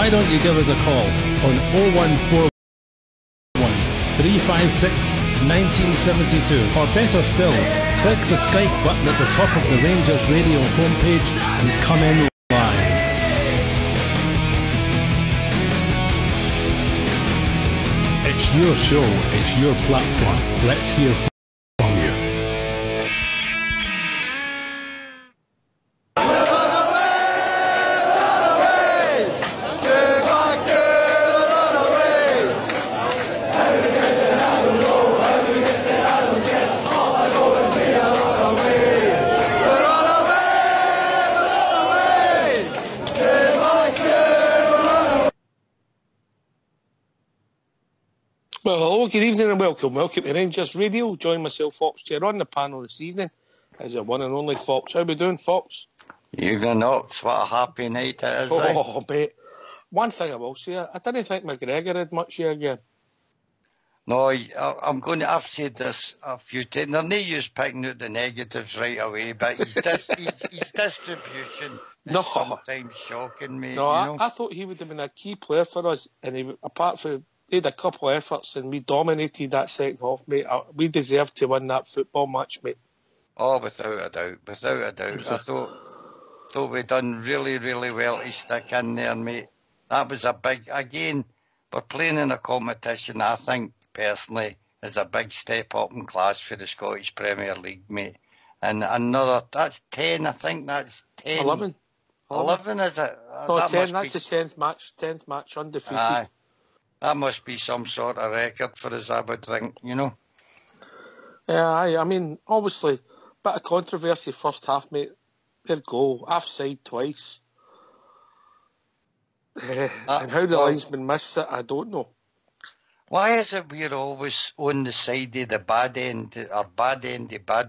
why don't you give us a call on 0141 356 1972, or better still, click the Skype button at the top of the Rangers Radio homepage and come in live. It's your show, it's your platform. Let's hear from you. Well, hello, good evening and welcome. Welcome to Rangers Radio. Join myself, Fox, here on the panel this evening is the one and only Fox. How we doing, Fox? Evening, Ox. What a happy night it is. Oh, mate. One thing I will say, I didn't think McGregor had much here again. No, I've said this a few times. They're no use picking out the negatives right away, but his distribution is sometimes shocking me. No, I thought he would have been a key player for us, and apart from... He had a couple of efforts and we dominated that second half, mate. We deserved to win that football match, mate. Oh, without a doubt. I thought we'd done really, really well to stick in there, mate. That was a big... Again, we're playing in a competition I think, personally, is a big step up in class for the Scottish Premier League, mate. And another... That's 10, I think that's 10. 11. 11, is it? No, that 10, that's the 10th match, undefeated. Aye. That must be some sort of record for us, I would think, you know. Yeah, I mean, obviously, bit of controversy first half, mate. Their goal, offside twice. And how the linesman missed it, I don't know. Why is it we're always on the side of the bad end of bad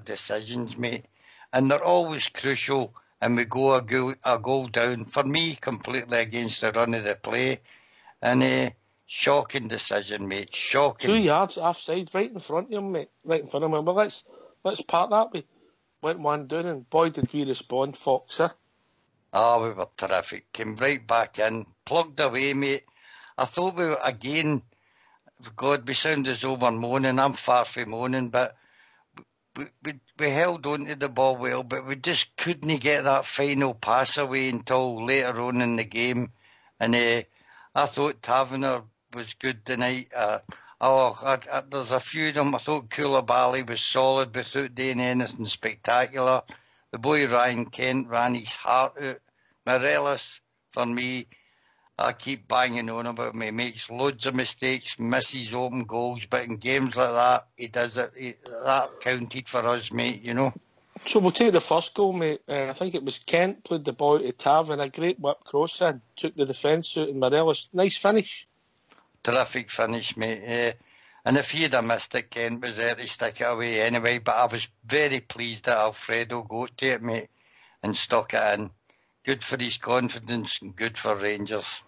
decisions, mate? And they're always crucial, and we go a goal down, for me, completely against the run of the play. And... shocking decision, mate. Shocking. 2 yards offside, right in front of him, mate. Right in front of him. Well, let's part that way. Went one down, and boy, did we respond, Fox, eh? Oh, we were terrific. Came right back in. Plugged away, mate. I thought we were, again, God, we sound as though we're moaning. I'm far from moaning, but we held on to the ball well, but we just couldn't get that final pass away until later on in the game. And I thought Taverner was good tonight. There's a few of them. I thought Koulibaly was solid without doing anything spectacular. The boy Ryan Kent ran his heart out. Morelos, for me, I keep banging on about him. He makes loads of mistakes, misses open goals, but in games like that, he does it. That counted for us, mate, you know. So we'll take the first goal, mate. I think it was Kent played the ball to Tav and a great whip cross in. Took the defence out and Morelos. Nice finish. Terrific finish, mate. And if he'd have missed it, Kent was there to stick it away anyway. But I was very pleased that Alfredo got to it, mate, and stuck it in. Good for his confidence and good for Rangers.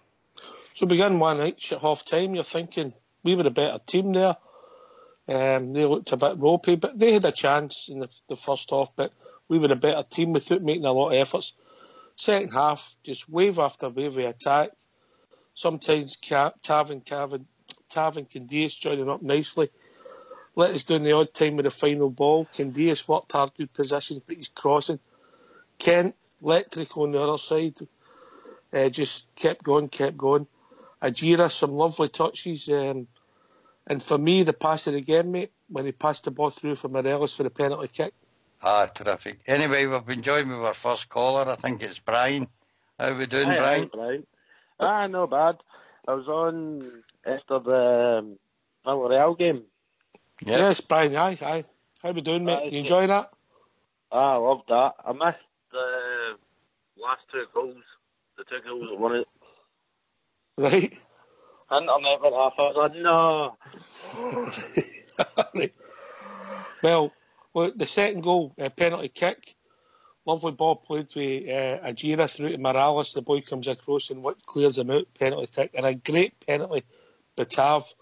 So begin one each at half time. You're thinking we were a better team there. They looked a bit ropey, but they had a chance in the first half. But we were a better team without making a lot of efforts. Second half, just wave after wave of attack. Sometimes Tav and Candias joining up nicely. Let us down the odd time with the final ball. Candias worked hard, good positions, but he's crossing. Kent, electric on the other side. Just kept going. Ajira, some lovely touches. And for me, the pass of the game, mate, when he passed the ball through for Morelos for the penalty kick. Ah, terrific. Anyway, we've been joined with our first caller. I think it's Brian. How we doing, Brian? Hi, Brian. No bad. I was on after the Villarreal game. Yep. Yes, Brian, aye. How we doing, mate? You enjoying that? I loved that. I missed the last two goals. The two goals that won it. Right. Internet went off. I was like, no. Right. Well, the second goal, penalty kick. Lovely ball played with Ajira through to Morales. The boy comes across and what clears him out. Penalty kick. And a great penalty by Tav.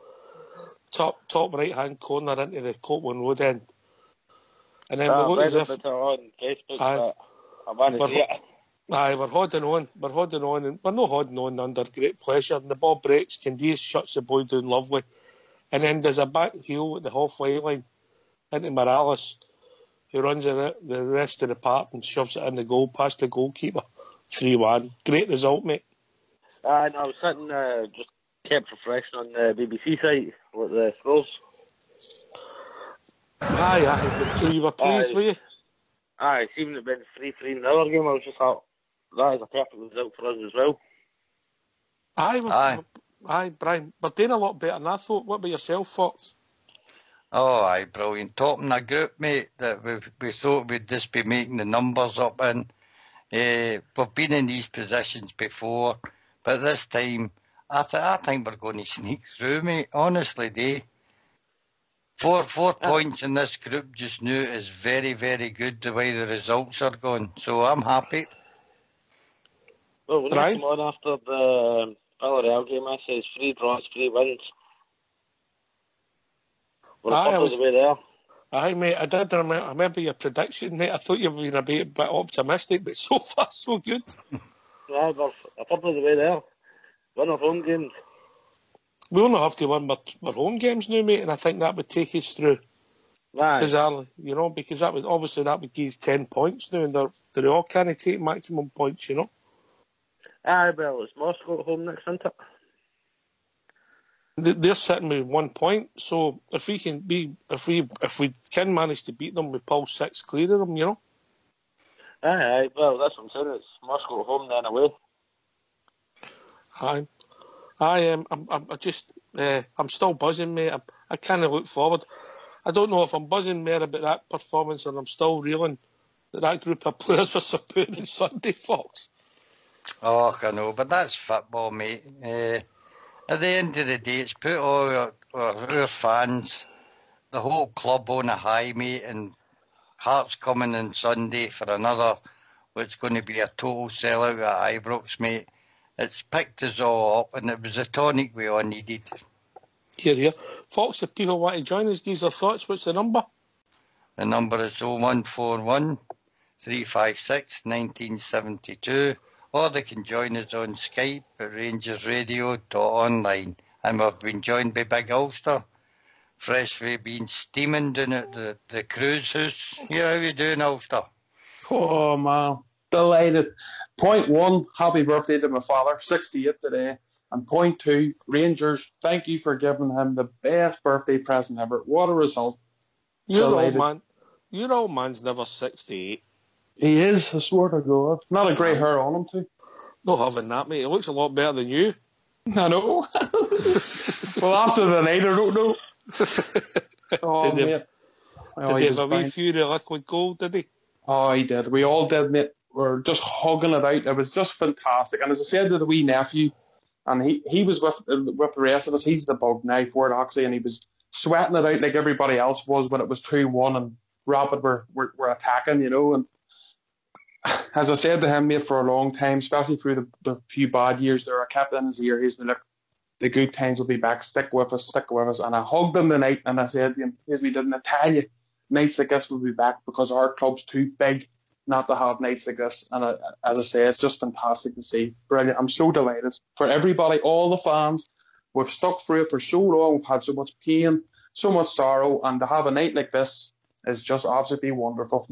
Top right-hand corner into the Copeland Road end. And then we look as if... on Facebook, but I managed to get it. Aye, we're holding on, and we're not holding on under great pressure. And the ball breaks, Candice shuts the boy down lovely, and then there's a back heel at the halfway line into Morales, who runs the rest of the park and shoves it in the goal past the goalkeeper. 3-1. Great result, mate. And I was sitting, just kept refreshing on the BBC site with the scores. Aye. So you were pleased, were you? Aye, even if it had been 3-3 in the other game, I was just thought, that is a perfect result for us as well. Aye, Brian. We're doing a lot better than I thought. What about yourself, Fox? Oh, aye, brilliant. Topping a group, mate, that we thought we'd just be making the numbers up in. We've been in these positions before, but this time, I think we're going to sneak through, mate. Honestly, Four points in this group just now is very, very good the way the results are going. So I'm happy. Well, when I come on after the Villarreal game, I says 3 draws, 3 wins. We're a couple of the way there. Aye, mate, I did remember your prediction, mate. I thought you were being a bit optimistic, but so far, so good. Yeah, we're a couple of the way there. Win our home games. We only have to win our home games now, mate, and I think that would take us through. Right. Bizarrely, because that would give us 10 points now, and they're all kind of take maximum points, Aye, well, it's Moscow at home next, isn't it? They're sitting with 1 point, so if we can manage to beat them, we pull 6 clear of them, Aye, well, that's what I'm saying. It's Moscow at home, then away. Aye. I'm still buzzing, mate. I kind of look forward. I don't know if I'm buzzing more about that performance or I'm still reeling that group of players were so poor on Sunday, Fox. Oh, I know, but that's football, mate. At the end of the day, it's put all our fans, the whole club on a high, mate, and Hearts coming on Sunday for another, what's going to be a total sellout at Ibrox, mate. It's picked us all up, and it was a tonic we all needed. Here. Fox, if people want to join us, give us their thoughts. What's the number? The number is 0141 356 1972. Or they can join us on Skype at rangersradio.online. And we've been joined by Big Ulster. Freshly been steaming down at the cruise house. Yeah, how you doing, Ulster? Oh, man. Delighted. Point 1, happy birthday to my father, 68 today. And point 2, Rangers, thank you for giving him the best birthday present ever. What a result. Your old man's never 68. He is, I swear to God. Not a grey hair on him, too. No having that, mate. He looks a lot better than you. I know. Well, after the night, I don't know. Oh, did mate. Did he have a wee few of liquid gold, did he? Oh, he did. We all did, mate. We're just hugging it out. It was just fantastic. And as I said to the wee nephew, and he was with the rest of us, he's the bug now for it, actually, and he was sweating it out like everybody else was when it was 2-1 and Rapid were attacking, And as I said to him, mate, for a long time, especially through the few bad years there, I kept in his ear. He's been like, the good times will be back. Stick with us. And I hugged him tonight and I said to him, as we didn't tell you, nights like this will be back because our club's too big not to have nights like this. And as I say, it's just fantastic to see. Brilliant. I'm so delighted for everybody, all the fans. We've stuck through it for so long. We've had so much pain, so much sorrow, and to have a night like this is just absolutely wonderful.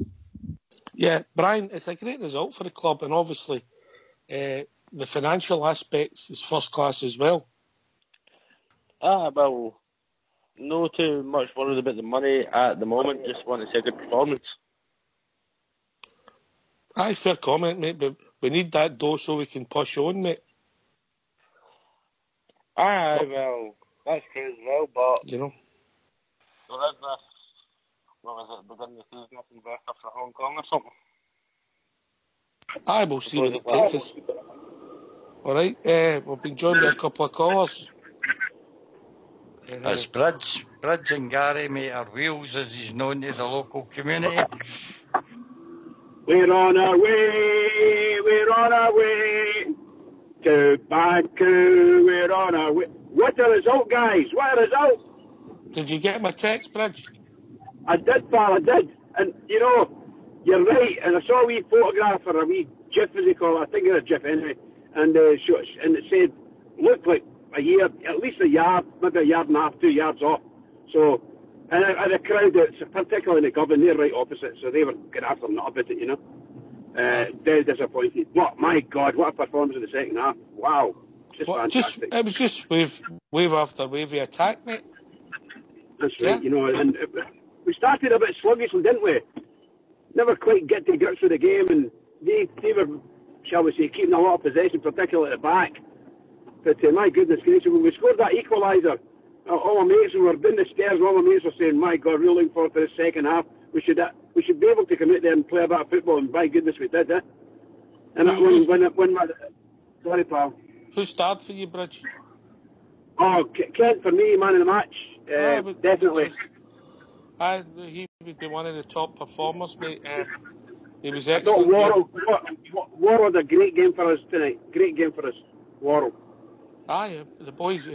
Yeah, Brian, it's a great result for the club, and obviously the financial aspects is first class as well. Well, no too much worried about the money at the moment. Just want to see a good performance. Aye, fair comment, mate, but we need that dough so we can push on, mate. Aye, well, that's true as well, but... There is this... What was it, beginning of the season, nothing better for Hong Kong or something? Aye, we'll see what it takes us. All right, we've been joined by a couple of callers. It's Bridge and Gary, mate, our wheels, as he's known to the local community. We're on our way to Baku, we're on our way. What a result, guys, what a result. Did you get my text, Bridge? I did, pal, I did. And, you're right, and I saw a wee photograph or a wee Jiff, as they call it. I think it was Jiff anyway. And it said, looked like a year, at least a yard, maybe a yard and a half, 2 yards off. So, and the crowd, particularly in the Govan, they're right opposite, so they were getting after them, not about it, you know. Very disappointed. My God, what a performance in the second half. Wow. Fantastic. It was just wave after wave of attack, mate. That's right, you know, and we started a bit sluggishly, didn't we? Never quite get to grips with the game, and they were, shall we say, keeping a lot of possession, particularly at the back. But my goodness gracious, when we scored that equaliser, all my mates were down the stairs, all my mates were saying, my God, we're looking forward to the second half. We should be able to come out there and play a bit of football, and by goodness we did, eh? And sorry, pal. Who started for you, Bridge? Oh, Kent for me, man of the match. Definitely. He would be one of the top performers, mate. He was I thought excellent. Worrell had a great game for us tonight. Great game for us, Worrell. Aye, the boys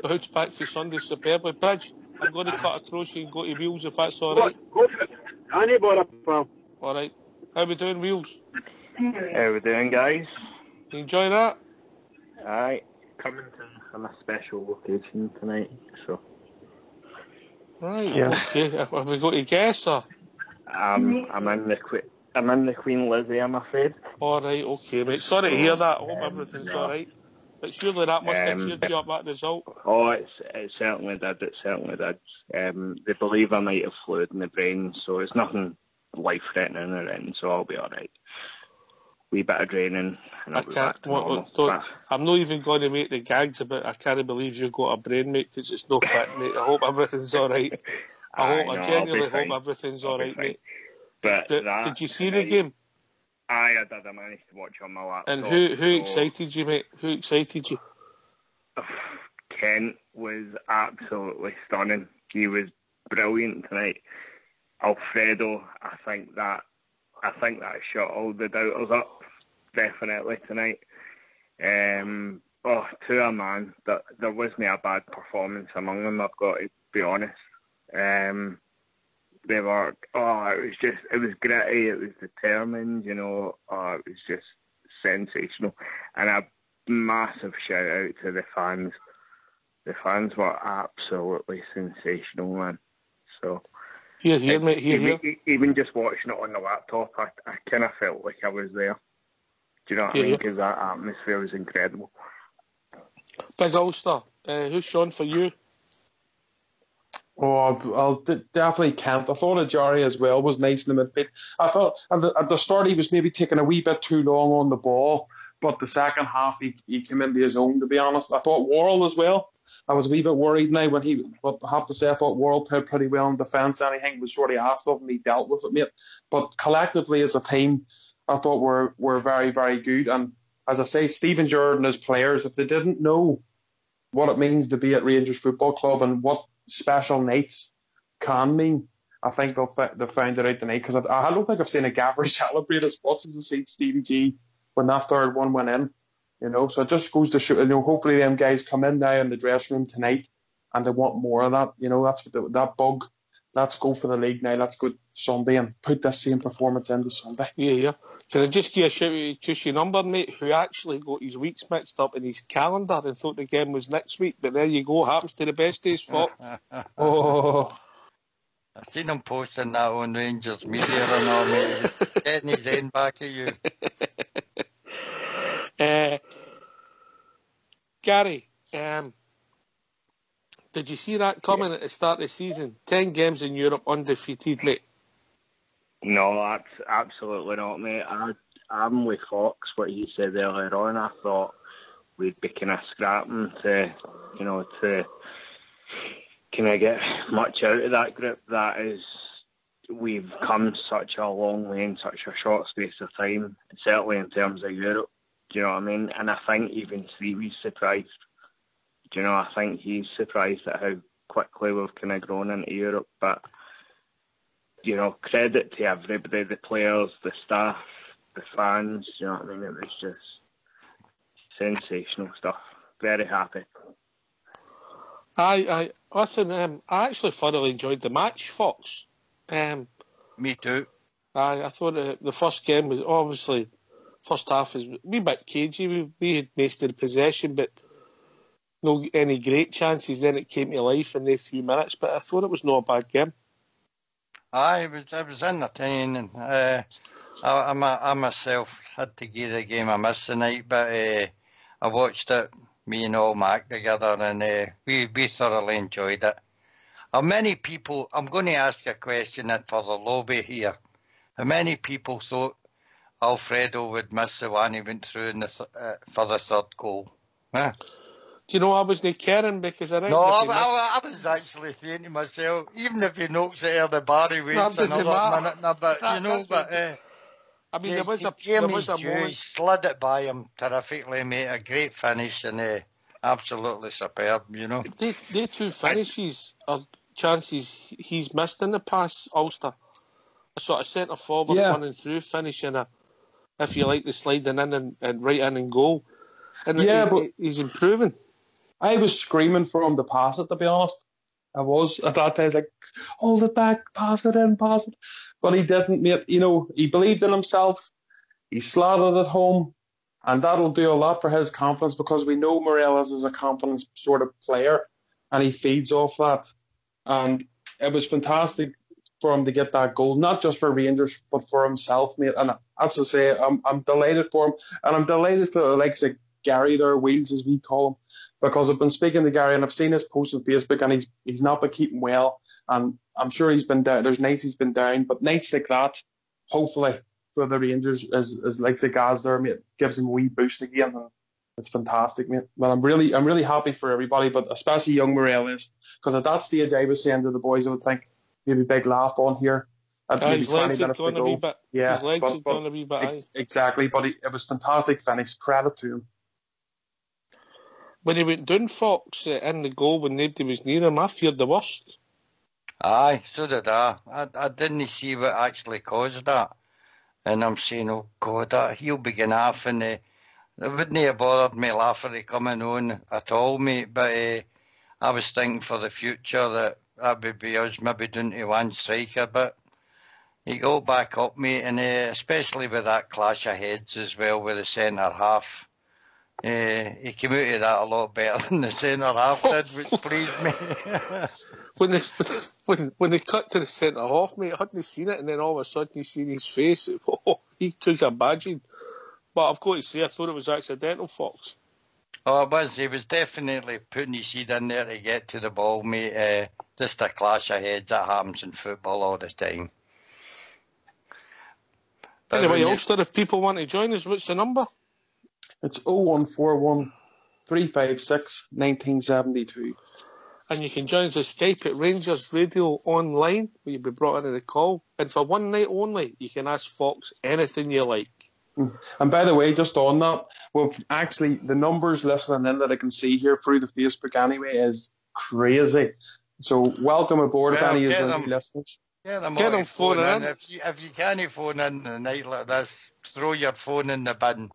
bounced back for Sunday superbly. Bridge, I'm going to cut across you and go to Wheels if that's all right. Go for it. Any bother, pal. All right. How we doing, Wheels? How we doing, guys? You enjoy that? Aye, coming on a special location tonight, so. Right. Yes. Okay. Have we got a guess, or? I'm in the Queen Lizzie, I'm afraid. All right. Okay, mate. Sorry to hear that. I hope everything's all right. But surely that must have cheered you up, that result. Oh, it certainly did. It certainly did. They believe I might have fluid in the brain, so it's nothing life-threatening or anything, so I'll be all right. Wee bit of draining, and I'll be back to normal. I'm not even going to make the gags about I can't believe you've got a brain, mate, because it's no fit, mate. I hope everything's all right. I genuinely hope everything's all right, mate. But did you see the game? Aye, I did. I managed to watch on my laptop. And who excited you, mate? Who excited you? Kent was absolutely stunning. He was brilliant tonight. Alfredo, I think that shot all the doubters up definitely tonight. To a man, that there wasn't a bad performance among them. I've got to be honest. They were. It was gritty. It was determined. You know. It was just sensational. And a massive shout out to the fans. The fans were absolutely sensational, man. So. Even just watching it on the laptop, I kind of felt like I was there. Do you know what I mean? Because that atmosphere was incredible. Big Ulster, who's Sean for you? Oh, I'll definitely Kent. I thought Ajari as well was nice in the midfield. I thought at the start he was maybe taking a wee bit too long on the ball, but the second half he came into his own, to be honest. I thought Worrell as well. I was a wee bit worried now but I have to say I thought Worrell played pretty well in defence. Anything was sort of asked of him, he dealt with it, mate. But collectively as a team, I thought we're very, very good. And as I say, Stephen Jordan as players, if they didn't know what it means to be at Rangers Football Club and what special nights can mean, I think they'll find it out tonight. Because I don't think I've seen a gaffer celebrate as much as I've seen Stevie G when that third one went in. You know, so it just goes to show, hopefully them guys come in now in the dressing room tonight and they want more of that. You know, that's what that bug. Let's go for the league now. Let's go Sunday and put this same performance into Sunday. Yeah. Can I just give a shout out to your number, mate, who actually got his weeks mixed up in his calendar and thought the game was next week, but there you go, happens to the best days, folk. Oh. I've seen him posting that on Rangers media and all, mate. He's getting his end back at you. Gary, did you see that coming at the start of the season? 10 games in Europe undefeated, mate. No, that's absolutely not, mate. I'm with Fox, what he said earlier on. I thought we'd be kind of scrapping to kind of get much out of that group. That is, we've come such a long way in such a short space of time, certainly in terms of Europe. Do you know what I mean? And I think even Stevie's surprised. Do you know, I think he's surprised at how quickly we've kind of grown into Europe. But, you know, credit to everybody, the players, the staff, the fans. Do you know what I mean? It was just sensational stuff. Very happy. Listen, I actually thoroughly enjoyed the match, Fox. Me too. I thought the first game was obviously First half was a wee bit cagey. We had most of the possession, but no any great chances. Then it came to life in a few minutes, but I thought it was not a bad game. It was entertaining. I myself had to give the game a miss tonight, but I watched it, me and all Mac together, and we thoroughly enjoyed it. How many people, I'm going to ask a question for the lobby here. How many people thought Alfredo would miss the one he went through for the third goal? Huh? Do you know I wasn't caring because I No, I was actually saying to myself, even if he knocks it out of the bar, he wastes another minute. But I mean, there was a moment. He slid it by him terrifically, mate. A great finish and absolutely superb, you know. They two finishes are chances he's missed in the past, Ulster. A sort of centre forward running through, finishing if you like, the sliding in and right in and goal. And but he's improving. I was screaming for him to pass it, to be honest. I was at that time, like, hold it back, pass it in, pass it. But he didn't, mate. You know, he believed in himself. He slotted it home. And that'll do a lot for his confidence because we know Morelos is a confidence sort of player and he feeds off that. And it was fantastic for him to get that goal, not just for Rangers, but for himself, mate. And as I say, I'm delighted for him. And I'm delighted for the likes of Gary, their Wheels, as we call him, because I've been speaking to Gary and I've seen his posts on Facebook and he's not been keeping well. And I'm sure he's been down. There's nights he's been down, but nights like that, hopefully, for the Rangers, as like the guys there, mate, gives him a wee boost again. And it's fantastic, mate. Well, I'm really happy for everybody, but especially young Morelos, because at that stage I was saying to the boys, I would think maybe big laugh on here. His legs had gone a wee bit. Yeah, his legs had gone a wee bit. Exactly, but it was fantastic finish. Credit to him. When he went down, Fox, in the goal when nobody was near him, I feared the worst. Aye, so did I. I didn't see what actually caused that. And I'm saying, oh God, he'll begin off, and it wouldn't have bothered me laughing coming on at all, mate. But I was thinking for the future that would be us maybe down to one striker. But he got back up, mate, and especially with that clash of heads as well with the centre half. He came out of that a lot better than the centre half did, which pleased me. when they cut to the centre half, mate, I hadn't seen it, and then all of a sudden you seen his face. Oh, he took a badging. But I've got to say, I thought it was accidental, Fox. Oh, it was. He was definitely putting his head in there to get to the ball, mate. Just a clash of heads that happens in football all the time. But anyway, Ulster, if people want to join us, what's the number? It's 0141 356 1972. And you can join us on Skype at Rangers Radio Online, where you'll be brought into the call. And for one night only, you can ask Fox anything you like. And by the way, just on that, well, actually, the numbers listening in that I can see here through the Facebook anyway is crazy. So welcome aboard, if any of you listeners. Get them phone in. If you can't phone in a night like this, throw your phone in the bin.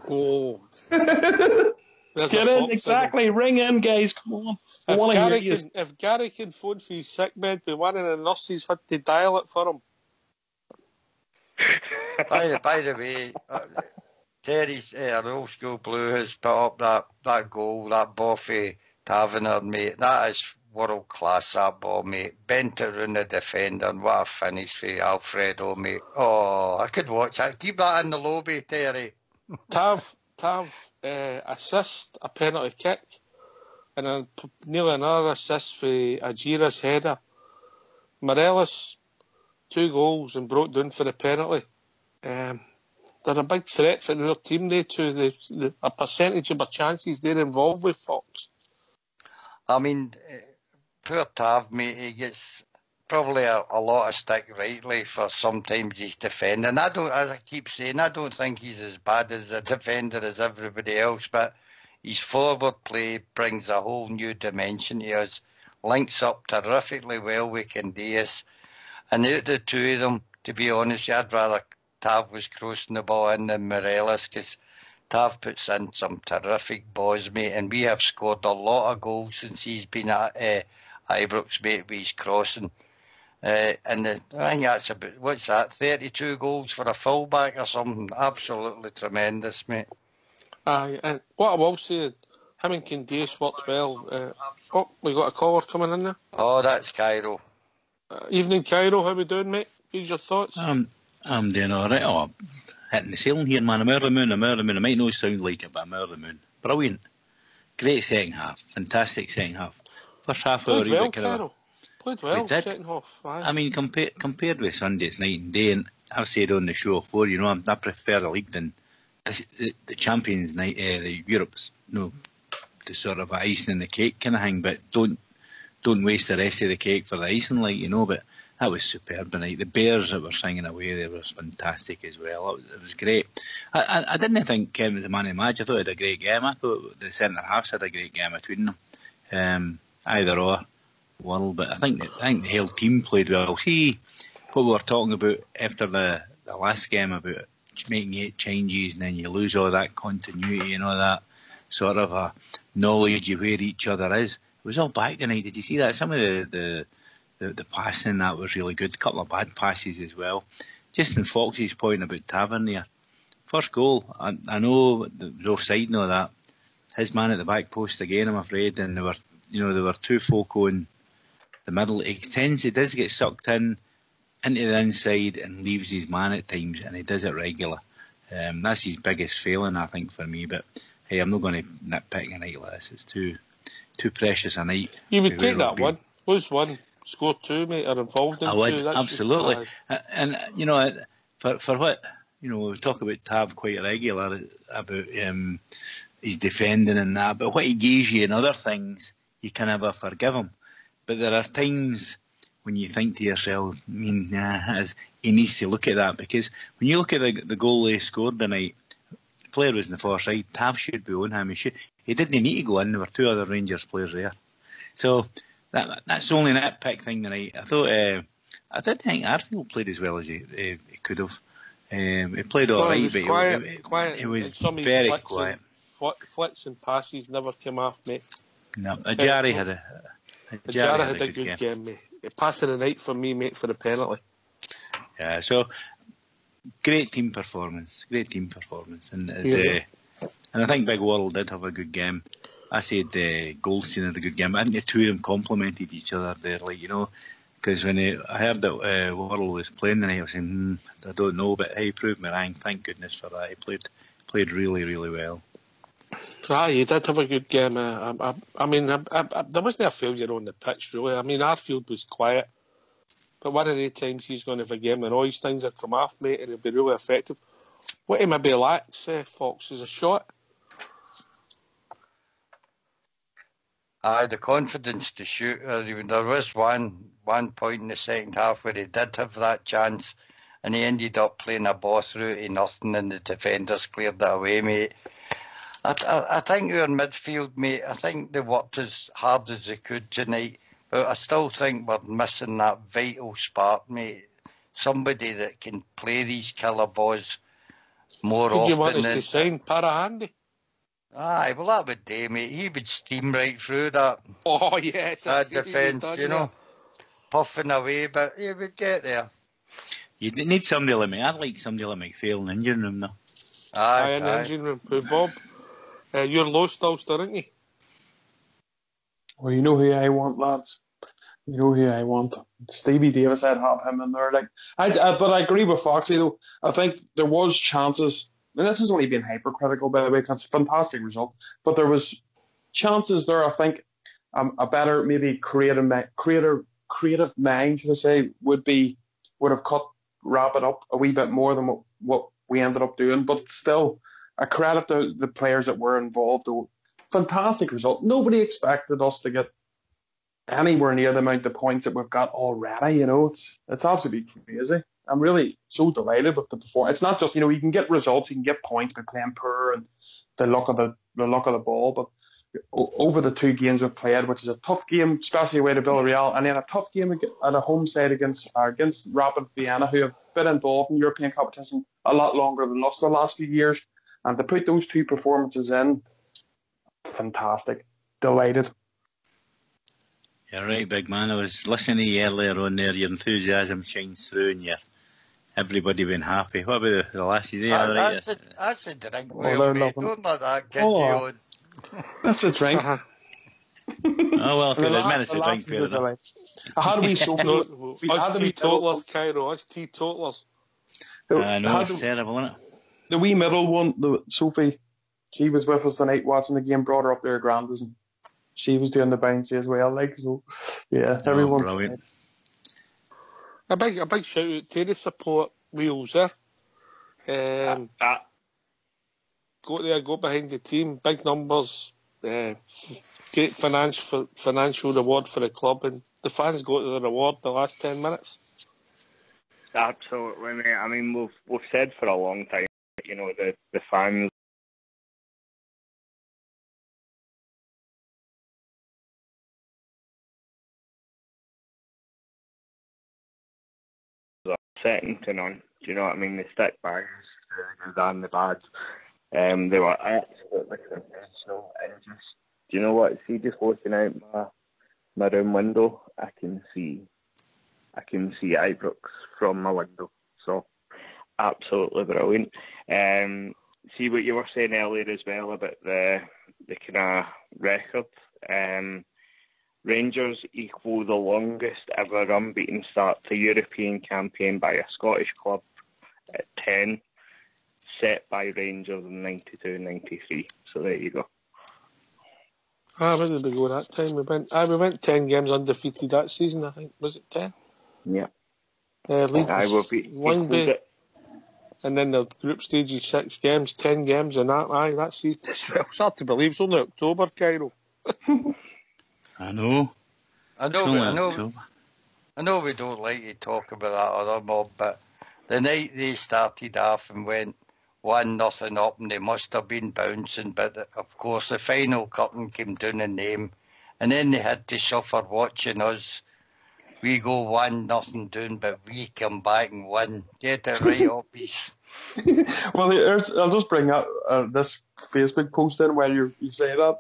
Oh. Get in, exactly. Ring in, guys. Come on. If Gary can phone for his sick bed, but one of the nurses had to dial it for him. By the way, Terry's Old School Blue has put up that goal, that Boffy Taverner, mate. That is world class, that ball, mate. Bent it round the defender, and what a finish for Alfredo, mate. Oh, I could watch that. Keep that in the lobby, Terry. Tav assist, a penalty kick, and nearly another assist for Ajira's header. Morelos, 2 goals and broke down for the penalty. They're a big threat for their team, they too. A percentage of their chances they're involved with, Fox. I mean, poor Tav, mate, he gets probably a lot of stick rightly for sometimes he's defending. As I keep saying, I don't think he's as bad as a defender as everybody else, but his forward play brings a whole new dimension to us, links up terrifically well with Candias, and out of the two of them, to be honest, I'd rather Tav was crossing the ball in than Morelos, because Tav puts in some terrific balls, mate, and we have scored a lot of goals since he's been at Ibrox, mate, with his crossing. And I think that's about, what's that, 32 goals for a fullback or something. Absolutely tremendous, mate. Aye, and what I will say, him and Candace worked well. We got a caller coming in there. Oh, that's Cairo. Evening, Cairo. How we doing, mate? Here's your thoughts. I'm doing all right. Oh, hitting the ceiling here, man. I'm out of the moon. I might not sound like it, but I'm out of the moon. Brilliant. Great second half. Fantastic second half. First half hour, Played well, Cairo. Played well, second half. Aye. I mean, compared with Sunday, it's night and day. And I've said on the show before, I prefer the league than the Champions Night, the Europe's, the sort of icing in the cake kind of thing. But don't waste the rest of the cake for the icing, but that was superb tonight. The Bears that were singing away, they were fantastic as well. It was great. I didn't think Kevin was the man of the match. I thought he had a great game. I thought the centre halves had a great game between them. Either or, world. But I think the whole team played well. See what we were talking about after the last game about making 8 changes and then you lose all that continuity and all that sort of a knowledge of where each other is. It was all back tonight. Did you see that? Some of the passing, that was really good. A couple of bad passes as well. Just in Fox's point about Tavern there. First goal, I know there was offside and all that. His man at the back post again, I'm afraid, and there were two folk on the middle. He does get sucked into the inside and leaves his man at times, and he does it regular. That's his biggest failing, I think, for me. But hey, I'm not going to nitpick a night like this. It's too precious a night. You would take that one. Lose one, score 2, mate, or involved in 2. I would, absolutely. And, for what, we talk about Tav quite regular, about his defending and that, but what he gives you in other things, you can never forgive him. But there are times when you think to yourself, he needs to look at that, because when you look at the goal they scored tonight, the player was in the far side, Tav should be on him. He didn't need to go in. There were 2 other Rangers players there. So that's the only nitpick thing tonight. I thought I didn't think Arfield played as well as he could have. He played all right, but quiet. He was very quiet. Flicks and passes never came off, mate. No, Jari had a good game, mate. Passing the night for me, mate, for the penalty. Yeah, so great team performance, and I think Big Worrell did have a good game. I said Goldstein had a good game. I think the two of them complemented each other there, because when I heard that Worrell was playing tonight, I was saying, I don't know, but he proved me wrong. Thank goodness for that. He played really, really well. He did have a good game. I mean, there wasn't a failure on the pitch, really. I mean, Arfield was quiet, but one of the times he's going to have a game and all these things will come off, mate, and he'll be really effective. What he maybe lacks, Fox, is a shot. The confidence to shoot. There was one point in the second half where he did have that chance, and he ended up playing a ball through to nothing, and the defenders cleared that away, mate. I think our midfield, mate, I think they worked as hard as they could tonight, but I still think we're missing that vital spark, mate. Somebody that can play these killer balls more often. Did you want us to sign Parahandy? Aye, well, that would do, mate. He would steam right through that. Oh, yes. That defence, puffing away, but he would get there. You need somebody like me. I'd like somebody like McPhail in the engine room, though. Aye, in the engine room. Bob, you're low still, aren't you? Well, you know who I want, lads. You know who I want. Stevie Davis, I'd have him in there. But I agree with Foxy, though. I think there was chances, and this is only being hypercritical, by the way, because it's a fantastic result, but there was chances there, I think, a better, maybe creative mind, should I say, would have cut Rapid up a wee bit more than what we ended up doing. But still, I credit the players that were involved. Fantastic result. Nobody expected us to get anywhere near the amount of points that we've got already. It's absolutely crazy. I'm really so delighted with the performance. It's not just you can get results, you can get points by playing poor and the luck of the ball, but over the 2 games we've played, which is a tough game, especially away to Villarreal, and then a tough game at a home side against Rapid Vienna, who have been involved in European competition a lot longer than us the last few years, and to put those 2 performances in, fantastic, delighted. You're right, big man. I was listening to you earlier on there. Your enthusiasm shines through and everybody being happy. What about the lassie there? That's a drink, Oh, Will, they're mate. loving Don't let that get Oh, you uh, on. That's a drink. Uh-huh. Oh, well, for the minutes The a drink, lassies fair are the enough. like. I had a wee Sophie. No, We had us a wee teetotalers, Cairo, us teetotalers. I know, had it's terrible, isn't it? the wee middle one, the Sophie. She was with us tonight watching the game. Brought her up there, Grandis, and she was doing the bouncy as well. Like so, yeah, Oh, everyone's brilliant. A big shout out to the support wheels there. Go there, go behind the team. Big numbers. Great financial reward for the club, and the fans got the reward the last 10 minutes. Absolutely, mate. I mean, we've said for a long time, you know, the fans are second to none. Do you know what I mean? The stick bags, the good and the bad. They were absolutely sensational. And just, do you know what? See, just looking out my room window, I can see Ibrox from my window. So, absolutely brilliant. See what you were saying earlier as well about the kind of record. Rangers equal the longest ever unbeaten start to European campaign by a Scottish club at 10, set by Rangers in 92-93. So there you go. Where did we go that time? We went 10 games undefeated that season, I think. Was it 10? Yeah. Leeds, Lyngby, and then the group stage is 6 games, 10 games, and that season. It's hard to believe. It's only October, Cairo. I know. I know we don't like to talk about that other mob, but the night they started off and went 1-0 up, and they must have been bouncing, but of course the final curtain came down in them, and then they had to suffer watching us. We go 1-0 down, but we come back and win. Get it right, Oppies. Well, I'll just bring up this Facebook post in where you say that.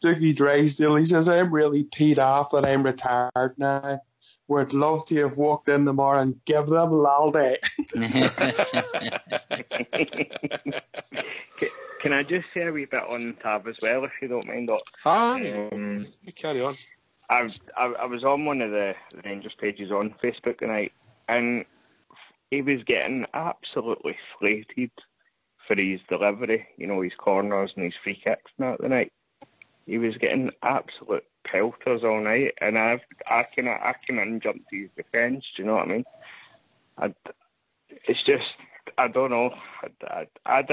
Doogie Drysdale, he says, I'm really peed off that I'm retired now. Would love to have walked in tomorrow and give them lol day. Can I just say a wee bit on Tav as well, if you don't mind? You carry on. I was on one of the Rangers pages on Facebook tonight, and he was getting absolutely slated for his delivery, you know, his corners and his free kicks and that tonight. He was getting absolute pelters all night, and I came in and jumped to his defence, do you know what I mean? It's just, I don't know. I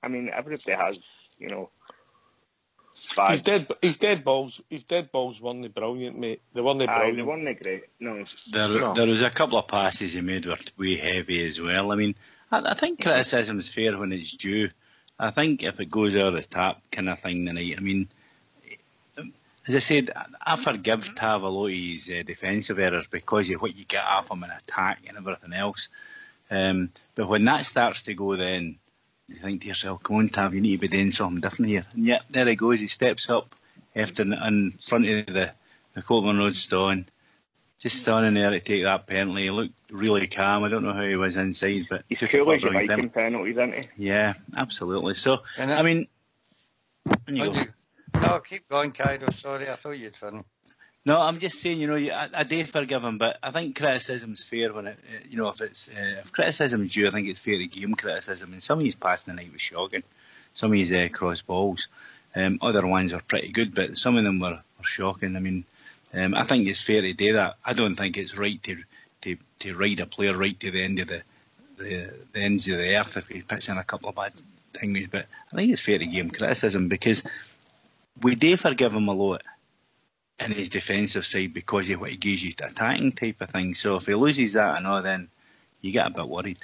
mean, everybody has, you know, His dead balls weren't they brilliant, mate? They weren't brilliant. They weren't great. No. There was a couple of passes he made were way heavy as well. I mean, I think criticism's fair when it's due. I think if it goes over the top kind of thing tonight, I mean, as I said, I forgive Tav a lot of his defensive errors because of what you get off him in attack and everything else. But when that starts to go, then you think to yourself, come on, Tav, you need to be doing something different here. And yet, there he goes, he steps up after in front of the Coleman Road stand, just standing there to take that penalty. He looked really calm. I don't know how he was inside, but he's cool as you like in penalties, isn't he? Yeah, absolutely. So, I mean, no, keep going, Cairo. Sorry, I thought you'd finish. No, I'm just saying, you know, I do forgive him, but I think criticism's fair when it, you know, if criticism's due, I think it's fair to give him criticism. And some of his passing tonight was shocking. Some of his cross balls, other ones are pretty good, but some of them were shocking. I mean, I think it's fair to do that. I don't think it's right to ride a player right to the end of the ends of the earth if he puts in a couple of bad things. But I think it's fair to give him criticism because we do forgive him a lot in his defensive side because of what he gives you attacking type of thing. So if he loses that and all, then you get a bit worried.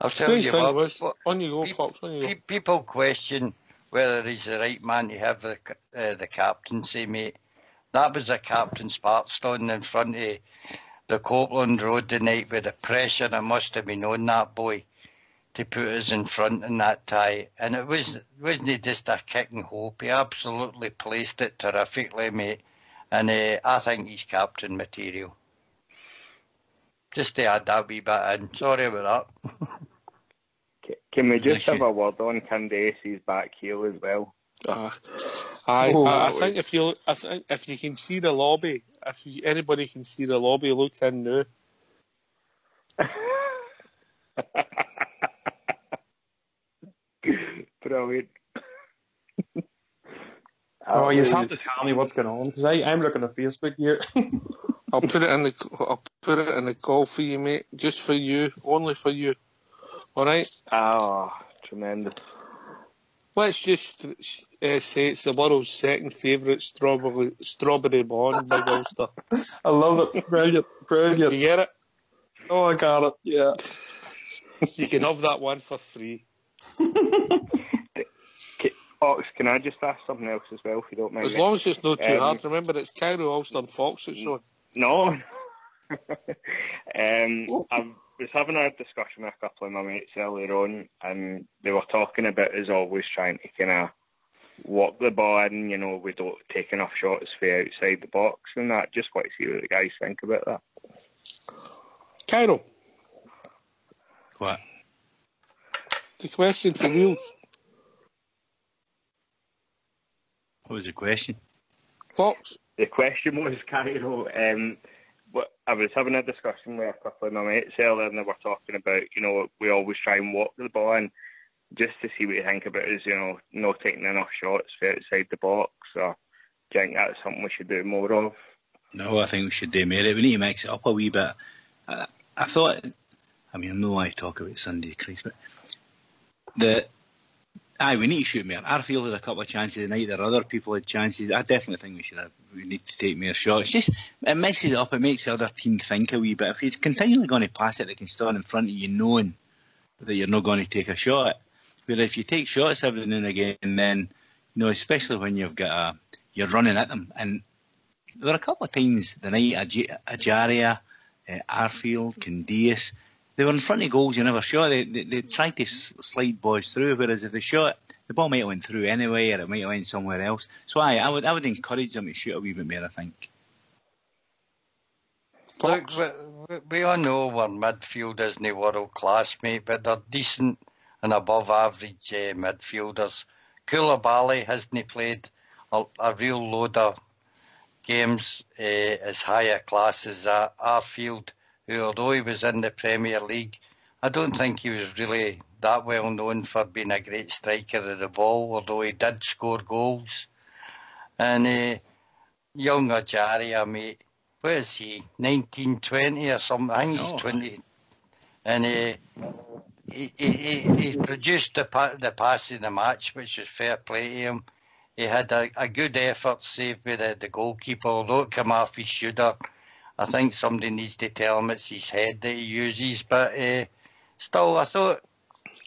I'll tell you what, on you go, Fox, on you go. People question whether he's the right man to have the captaincy, mate. That was the captain's part, standing in front of the Copeland Road tonight with the pressure that must have been on that boy to put us in front in that tie. And it wasn't just a kick and hope. He absolutely placed it terrifically, mate. And I think he's captain material. Just to add that wee bit in. Sorry about that. Can we just have a word on Candace's back heel as well? I think if you can see the lobby, anybody can see the lobby, look in now. Brilliant. Oh, you have to tell me what's going on, because I'm looking at Facebook here. I'll put it in the call for you, mate. Just for you, only for you. All right. Oh, tremendous. Let's just say it's the world's second favourite strawberry bond, Big Ulster. I love it. Brilliant. You get it? Oh, I got it. Yeah. You can have that one for free. Fox, can I just ask something else as well, if you don't mind? As long as it's not too hard. Remember, it's Cairo, Ulster and Fox that's on. No. I was having a discussion with a couple of my mates earlier on, and they were talking about us always trying to kind of walk the ball in, you know, we don't take enough shots for outside the box and that. Just want to see what the guys think about that. Cairo. What? The question for you. What was the question? Fox. The question was, Cairo, I was having a discussion with a couple of my mates earlier, and they were talking about, you know, we always try and walk the ball in, just to see what you think about us, you know, not taking enough shots for outside the box, or do you think that's something we should do more of? No, I think we should do more. We need to mix it up a wee bit. I thought, I mean, I know I talk about Sunday, Christ, but we need to shoot more. Arfield had a couple of chances tonight. There are other people had chances. I definitely think we need to take more shots. Just, it mixes it up. It makes the other team think a wee bit. If you're continually going to pass it, they can stand in front of you knowing that you're not going to take a shot. Whereas if you take shots every now and again, then, you know, especially when you're running at them. And there were a couple of times tonight, Ajaria, Arfield, Candias, they were in front of goals, you never shot. They tried to slide balls through, whereas if they shot, the ball might have went through anyway, or it might have went somewhere else. So I would encourage them to shoot a wee bit more, I think. Look, we all know we're midfield isn't world class, mate, but they're decent and above average midfielders. Koulibaly hasn't played a real load of games as high a class as Arfield, who, although he was in the Premier League, I don't think he was really that well known for being a great striker of the ball, although he did score goals. And young Ajaria, mate, what is he, 19, 20 or something? I think he's 20. And he produced the pass in the match, which was fair play to him. He had a good effort saved by the goalkeeper, although it came off his shoulder. I think somebody needs to tell him it's his head that he uses, but still, I thought...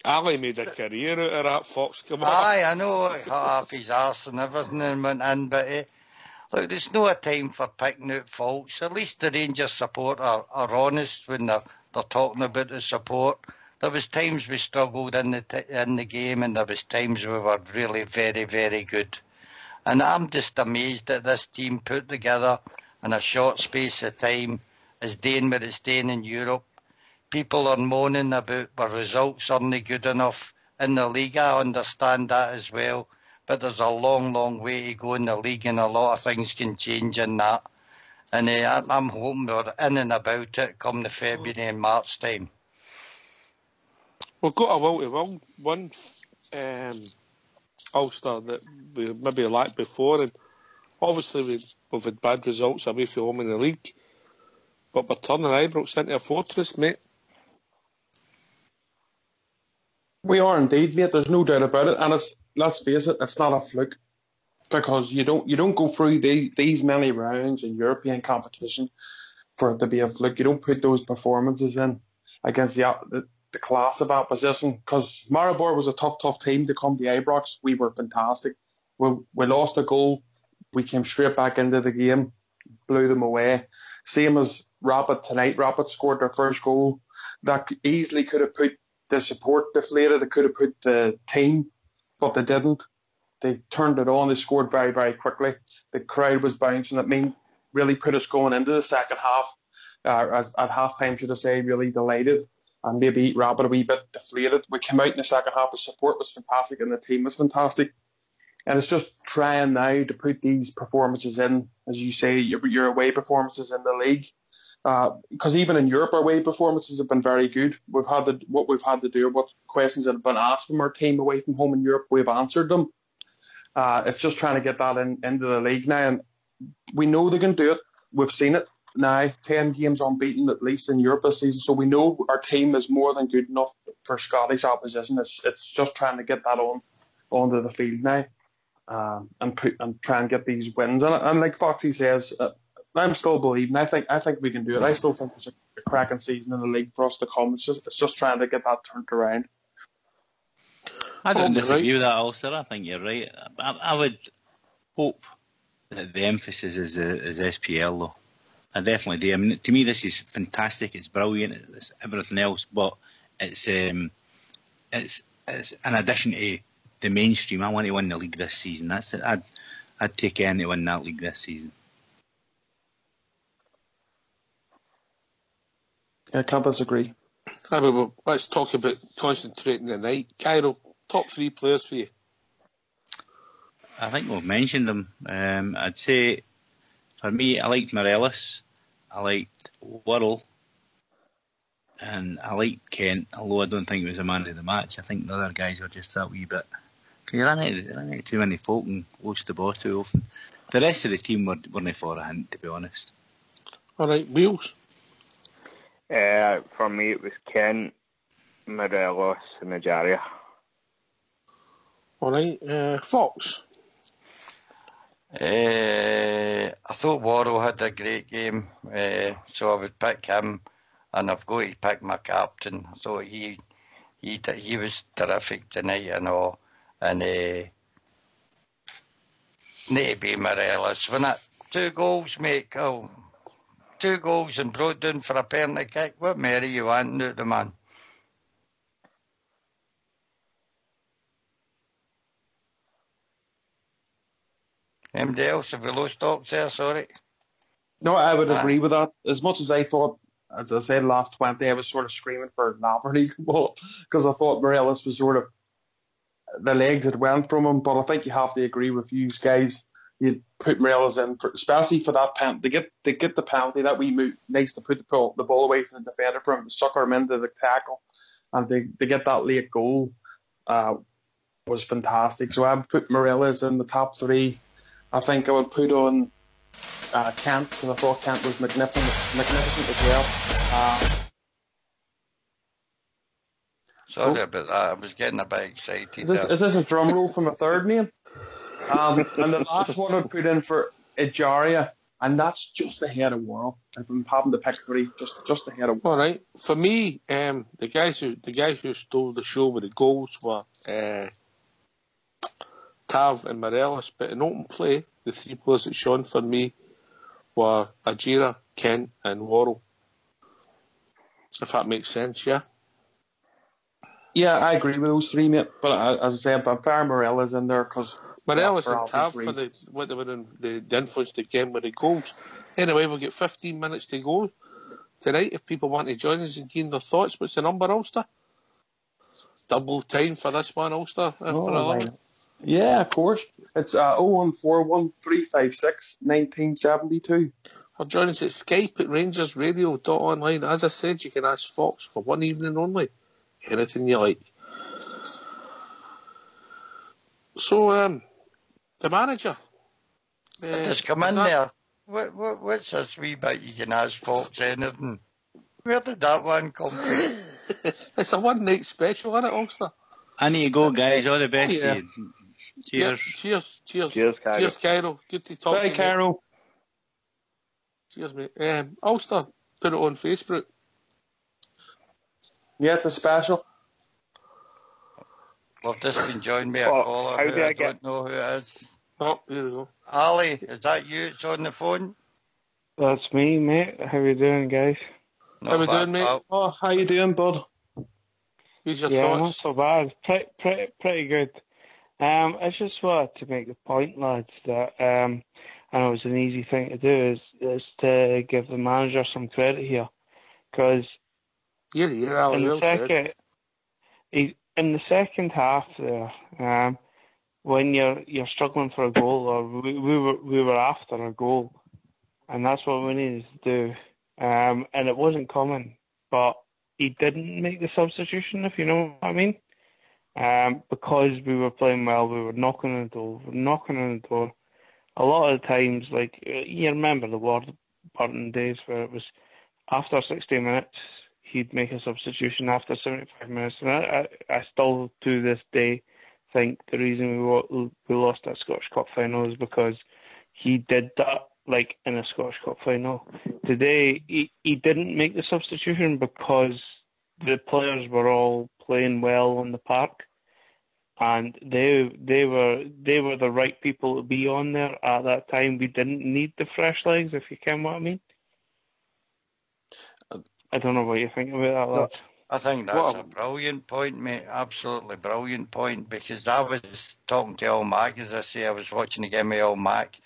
Ali made a career out of that, Fox. Come on. Aye, I know, it cut off his arse and everything and went in, but look, there's no a time for picking out faults. At least the Rangers support are honest when they're talking about the support. There was times we struggled in the game, and there was times we were really very, very good. And I'm just amazed that this team put together in a short space of time is doing what it's doing in Europe. People are moaning about the results aren't good enough in the league. I understand that as well. But there's a long, long way to go in the league, and a lot of things can change in that. And I'm hoping we're in and about it come the February and March time. We've got a will-to-will one Ulster that we maybe lacked before, and obviously we've had bad results away from home in the league, but we're turning Ibrox into a fortress, mate. We are indeed, mate. There's no doubt about it, and let's face it, it's not a fluke, because you don't go through these many rounds in European competition for it to be a fluke. You don't put those performances in against the class of opposition, because Maribor was a tough team to come to Ibrox. We were fantastic. We lost a goal. We came straight back into the game, blew them away. Same as Rapid tonight. Rapid scored their first goal. That easily could have put the support deflated. It could have put the team, but they didn't. They turned it on. They scored very, very quickly. The crowd was bouncing. I mean, really put us going into the second half. At half time, should I say, really delighted and maybe Rabbit a wee bit deflated. We came out in the second half, the support was fantastic and the team was fantastic. And it's just trying now to put these performances in, as you say, your away performances in the league. Because even in Europe, our away performances have been very good. What we've had to do, what questions that have been asked from our team away from home in Europe, we've answered them. It's just trying to get that into the league now. And we know they can do it. We've seen it now. 10 games unbeaten at least in Europe this season. So we know our team is more than good enough for Scottish opposition. It's just trying to get that onto the field now. And try and get these wins. And like Foxy says, I'm still believing. I think we can do it. I still think there's a cracking season in the league for us to come. It's just trying to get that turned around. I don't disagree with that, Ulster. I think you're right. I would hope that the emphasis is SPL, though. I definitely do. I mean, to me, this is fantastic. It's brilliant. It's everything else, but it's an addition to the mainstream. I want to win the league this season. That's it. I'd take any to win that league this season. I can't disagree. Well, let's talk about concentrating tonight. Cairo, top 3 players for you. I think we've mentioned them. I'd say, for me, I liked Morelos, I liked Worrell, and I liked Kent, although I don't think he was a man of the match. I think the other guys were just that wee bit. You ran out too many folk and lost the ball too often. The rest of the team weren't for a hint, to be honest. All right, Wheels? For me, it was Kent, Morelos, and Ajaria. All right, Fox? I thought Worrell had a great game, so I would pick him, and I've got to pick my captain. I thought he was terrific tonight and all. And need to be Morelos. When 2 goals, mate, 2 goals and brought down for a penalty kick. What more are you wanting out of the man? Anybody else? Have we lost talks there? Sorry. No, I would agree with that. As much as I thought, as I said last 20, I was sort of screaming for Laverty because I thought Morelos was sort of the legs had went from him, but I think you have to agree with you guys. You put Morelos in, especially for that penalty. They get the penalty, that wee move, nice to put the ball away from the defender for him, to sucker him into the tackle, and they get that late goal was fantastic. So I would put Morelos in the top 3. I think I would put on Kent, because I thought Kent was magnificent as well. Sorry about that. I was getting a bit excited. Is this a drum roll from a third name? And the last one I'd put in for Ajaria, and that's just ahead of Worrell. If I'm having to pick 3, just ahead of Worrell. All right. For me, the guys who stole the show with the goals were Tav and Morelos, but in open play, the 3 players that shone for me were Ajaria, Kent, and Worrell. If that makes sense, yeah. Yeah, I agree with those 3, mate. But as I said, I'm fair Morelos in there because Morelos and Tav for the influence they came with the goals. Anyway, we'll get 15 minutes to go tonight. If people want to join us and gain their thoughts, what's the number, Ulster? Double time for this one, Ulster. Yeah, of course. It's 0141 356 1972. Or join us at Skype at rangersradio.online. As I said, you can ask Fox for one evening only. Anything you like. So, the manager. Just come in there. What's this wee bit you can ask Fox anything? Where did that one come from? It's a one-night special, isn't it, Ulster? I need to go, guys. All the best to you. Cheers. Cheers. Cheers, Cairo. Cheers, Cairo. Good to talk to you. Bye, Cairo. Cheers, mate. Ulster, put it on Facebook. Yeah, it's a special. We've just been joined by a caller who I don't know who it is. Oh, here we go. Ali, is that you? It's on the phone? That's me, mate. How you doing, guys? How we doing, mate? Oh, how you doing, bud? Who's your thoughts? Not so bad. Pretty good. I just wanted to make the point, lads, that and it was an easy thing to do, is to give the manager some credit here, because in the second half there, when you're struggling for a goal, or we were after a goal, and that's what we needed to do, and it wasn't coming, but he didn't make the substitution, if you know what I mean. Because we were playing well, we were knocking on the door. A lot of the times, like, you remember the Warburton days where it was after 60 minutes, he'd make a substitution after 75 minutes. And I still, to this day, think the reason we lost that Scottish Cup final is because he did that, like, in a Scottish Cup final. Today, he didn't make the substitution because the players were all playing well on the park, and they were the right people to be on there at that time. We didn't need the fresh legs, if you can what I mean. I don't know what you think about that, lads. I think that's a brilliant point, mate. Absolutely brilliant point, because I was talking to Al Mac, as I say, I was watching the game with Al Mac,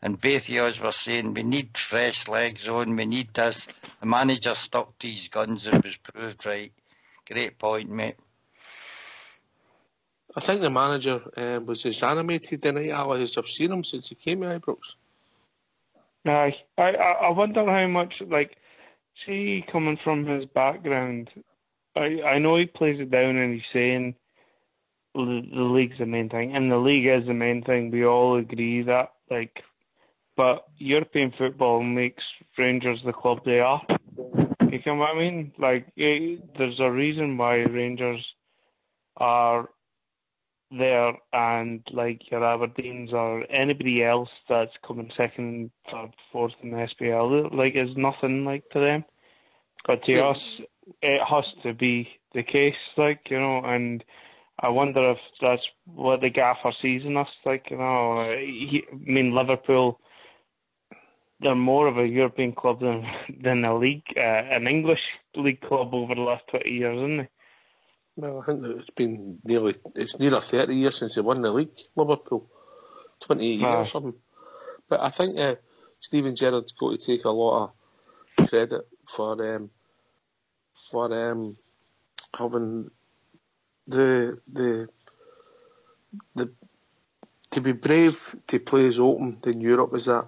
and both of us were saying we need fresh legs on, we need this. The manager stuck to his guns and was proved right. Great point, mate. I think the manager was as animated tonight, as I've seen him since he came to Ibrox. Aye. I wonder how much, like, see, coming from his background, I know he plays it down and he's saying the league's the main thing, and the league is the main thing. We all agree that, like, but European football makes Rangers the club they are. You know what I mean? Like, there's a reason why Rangers are there, and like your Aberdeens or anybody else that's coming second, third, fourth in the SPL, like, is nothing like to them. But to us, it has to be the case, like, you know, and I wonder if that's what the gaffer sees in us, like, you know. I mean, Liverpool, they're more of a European club than a league, an English league club over the last 20 years, isn't it? Well, I think that it's nearly 30 years since they won the league, Liverpool. 28 years or something. But I think Steven Gerrard's got to take a lot of credit for having the to be brave to play as open in Europe as that,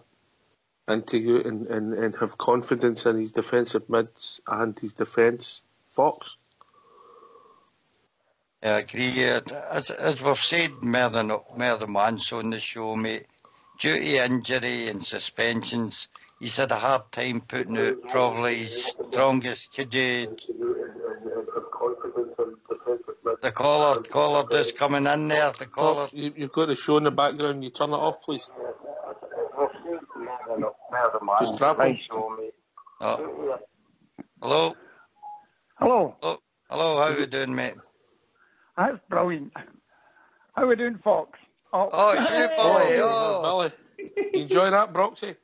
and to go and have confidence in his defensive mids and his defence. Fox? I agree. As we've said more than once on the show, mate, due to injury and suspensions, he's had a hard time putting out probably his strongest. Could you... The caller just coming in there. The caller. You've got the show in the background. You turn it off, please. Just drop it. Oh. Hello. Hello. Oh. Hello. How you doing, mate? That's brilliant. How are we doing, Fox? Oh, it's you, Billy. Billy. You enjoy that, Broxy?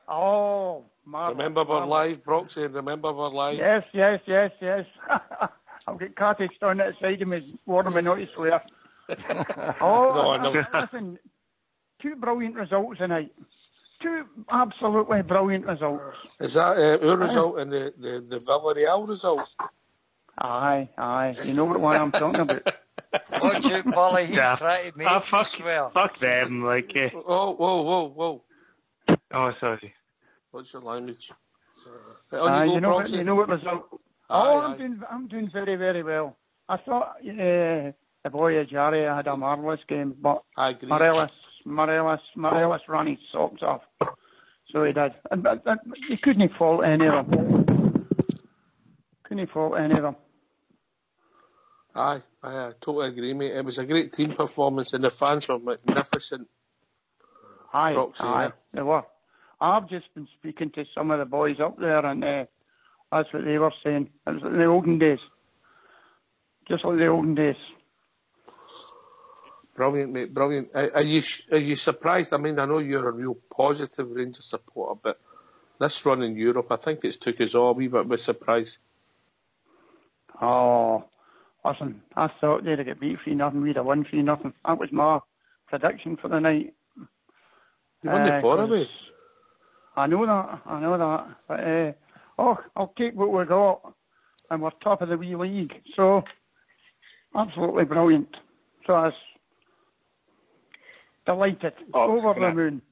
Oh, marvelous. Remember our live, Broxy? Remember our live? Yes. I've got cottage down at the side of me, warning me not to swear. Listen, two brilliant results tonight. Two absolutely brilliant results. Is that our result and the Villarreal result? Aye. You know what one I'm talking about. Watch out, Billy. He's trying to make you swear. Fuck them, like... Whoa. Oh, sorry. What's your language? You know what result... I'm doing very, very well. I thought the boy Ajari had a marvellous game, but Morelos ran his socks off. So he did. But he couldn't fault any of them. Aye, I totally agree, mate. It was a great team performance, and the fans were magnificent. Aye, they were. I've just been speaking to some of the boys up there, and that's what they were saying. It was like the olden days. Just like the olden days. Brilliant, mate, brilliant. Are you surprised? I mean, I know you're a real positive Rangers supporter, but this run in Europe, I think it's took us all a wee bit of a surprise. Oh, listen, I thought they'd get beat 3-0, we'd have won 3-0. That was my prediction for the night. You won the 4 away. I know that. But, I'll take what we got. And we're top of the wee league. So, absolutely brilliant. So I was delighted. Over the moon.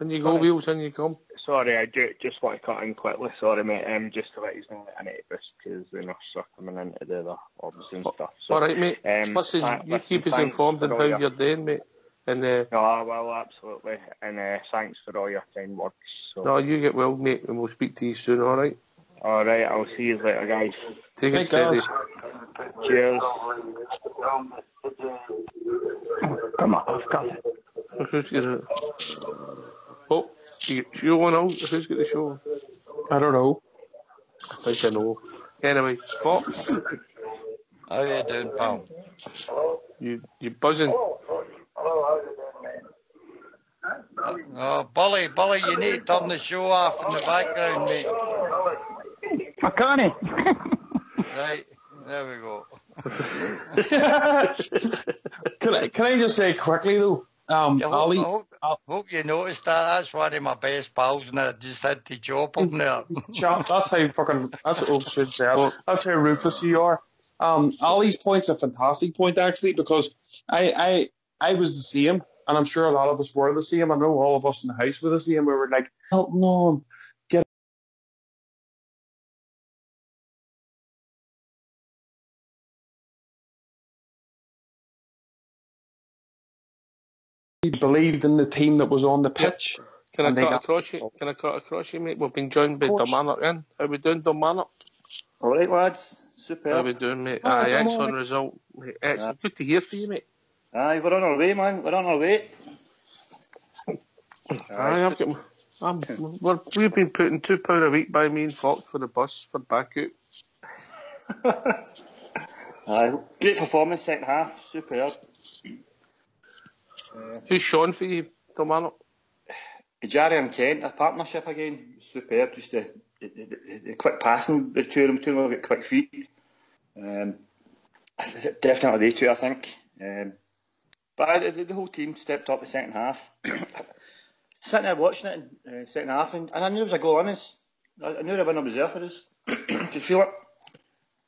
And you go, Wheels, and you come. Sorry, I just want to cut in quickly. Sorry, mate. Just to let you know that I need to boost because the nurse are coming in to do the obs and stuff. So, all right, mate. You keep us informed on how you're doing, mate. And no, I will, absolutely. And thanks for all your kind words. So. No, you get well, mate, and we'll speak to you soon, all right? All right, I'll see you later, guys. Take it steady. Cheers. Come on, I've got it. Who's got it? Oh, you one out? Who's got the show? I don't know. I think I know. Anyway, Fox. How you doing, pal? You buzzing? Oh, Bully, you need to turn the show off in the background, mate. I can't. Right, there we go. Can I just say quickly though, Ali? I hope you noticed that. That's one of my best pals, and I just had to chop him there. That's how ruthless you are. Ali's point's a fantastic point actually, because I was the same, and I'm sure a lot of us were the same. I know all of us in the house were the same. We were like, help on. Believed in the team that was on the pitch. Can I cut across you, mate? We've been joined by Domanic in. How we doing, Domanic? All right, lads. Super. How we doing, mate? Excellent result. Mate. Excellent. Good to hear from you, mate. Aye, we're on our way, man. We're on our way. We've been putting £2 a week by me and Fox for the bus for back out. Aye, great performance second half. Superb. Who's Sean for you, Domanic? Jarry and Kent, a partnership again. Superb. Just the quick passing, the two of them have got quick feet. Definitely they two, I think. But the whole team stepped up the second half. Sitting there watching it in second half, and I knew there was a goal in us. I knew the winner was there for us. Could feel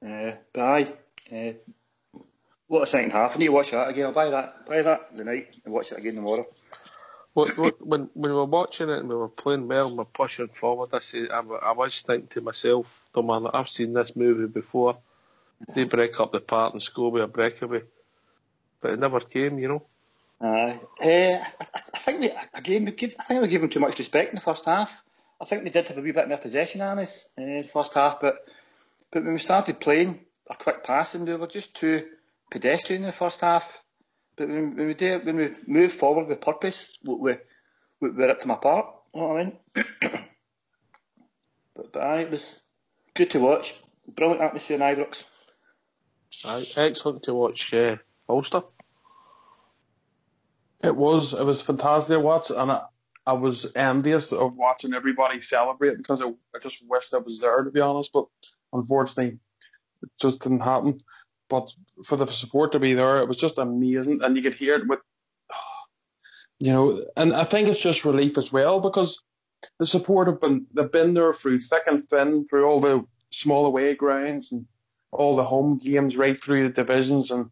it. But aye. What a second half. I need to watch that again. I'll buy that tonight and watch it again tomorrow. When we were watching it and we were playing well and we were pushing forward, I was thinking to myself, Domanic, I've seen this movie before. They break up the park and score with a breakaway. But it never came, you know. I think we gave them too much respect in the first half. I think they did have a wee bit more possession on us in the first half, but when we started playing a quick passing, we were just too pedestrian in the first half. But when we move forward with purpose, we're up to my part. You know what I mean? but it was good to watch. Brilliant atmosphere in Ibrox. Excellent to watch, Ulster. It was fantastic to watch, and I was envious of watching everybody celebrate because I just wished I was there, to be honest. But unfortunately, it just didn't happen. But for the support to be there, it was just amazing, and you could hear it with, and I think it's just relief as well because the support they've been there through thick and thin, through all the small away grounds and all the home games right through the divisions, and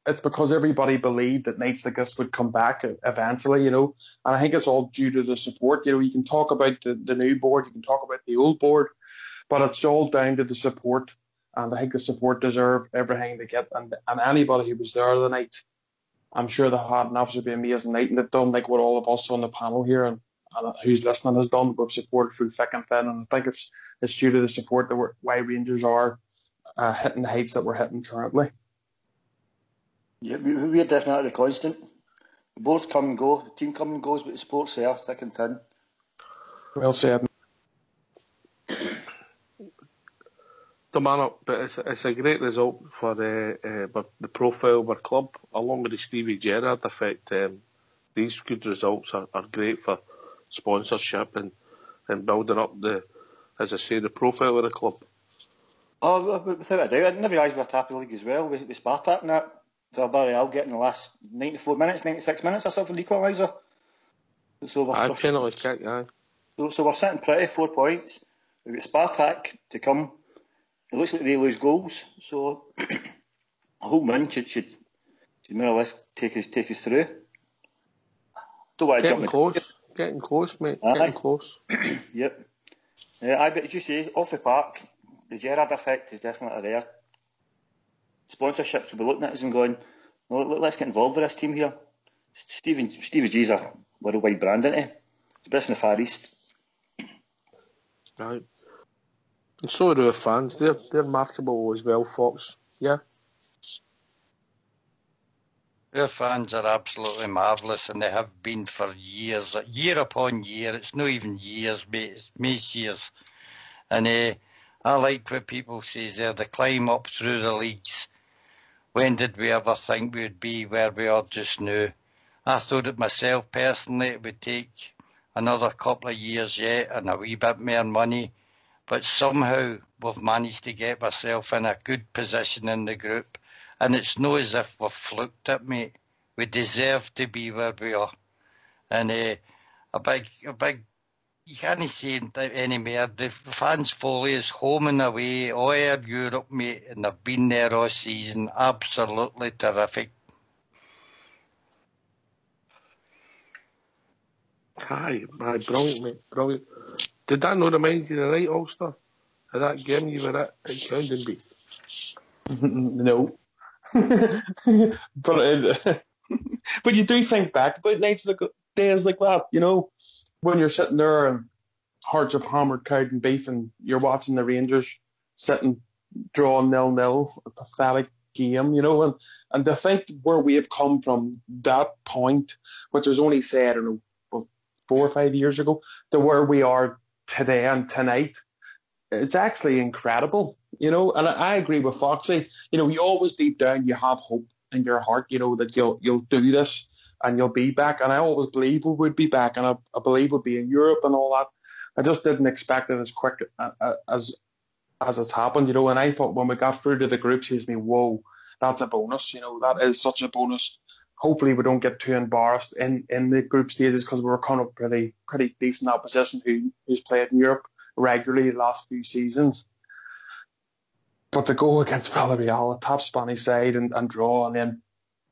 it's because everybody believed that nights like this would come back eventually, and I think it's all due to the support. You can talk about the new board, you can talk about the old board, but it's all down to the support. And I think the support deserve everything they get. And anybody who was there the night, I'm sure they had an absolutely amazing night. And they've done like what all of us on the panel here and who's listening has done. We've supported through thick and thin. And I think it's due to the support that why Rangers are hitting the heights that we're hitting currently. Yeah, we're definitely constant. The boards come and go. The team come and goes, but the sport's there, thick and thin. Well said. Domanic, but it's a great result for the profile of our club, along with the Stevie Gerrard effect. These good results are great for sponsorship and building up the profile of the club. Oh, without a doubt. I didn't realise we were top of the league as well. We Spartak and that. So Barry Al getting the last 94 minutes, 96 minutes or something, the equaliser. So I penalty kick, aye. So we're sitting pretty, 4 points. We've got Spartak to come. It looks like they lose goals, so a home win should more or less take us through. Don't want to Getting close, mate. Aye. Getting close. Yep. I bet, as you say, off the park, the Gerrard effect is definitely there. Sponsorships will be looking at us and going, well, let's get involved with this team here. Stevie G's a worldwide brand, isn't he? The best in the Far East. Right. And so are our fans. They're marketable as well, Fox. Yeah. Our fans are absolutely marvellous, and they have been for years, year upon year. It's not even years, mate. It's most years. And I like what people say there, the climb up through the leagues. When did we ever think we would be where we are just now? I thought it myself personally it would take another couple of years yet and a wee bit more money. But somehow we've managed to get ourselves in a good position in the group. And it's not as if we've fluked it, mate. We deserve to be where we are. And a big, you can't say any more. The fans follow us home and away, all over Europe, mate, and they've been there all season. Absolutely terrific. Aye, brilliant, mate, brilliant. Did that not remind you of the night, Ulster? Of that game you were at Coundenbeath? No. But you do think back about nights days like that, you know, when you're sitting there and Hearts have hammered Coundenbeath and you're watching the Rangers sitting drawing 0-0, a pathetic game, you know, and to think where we have come from that point, which was only say, I don't know, 4 or 5 years ago, to where we are today and tonight, it's actually incredible, you know. And I agree with Foxy. You know, you always deep down you have hope in your heart, you know, that you'll do this and you'll be back. And I always believe we would be back, and I believe we'll be in Europe and all that. I just didn't expect it as quick as it's happened, you know. And I thought when we got through to the group stage, whoa, that's a bonus, you know. That is such a bonus. Hopefully we don't get too embarrassed in the group stages, because we were kind of pretty decent opposition who's played in Europe regularly the last few seasons. But to go against Villarreal, a top Spanish side, and draw, and then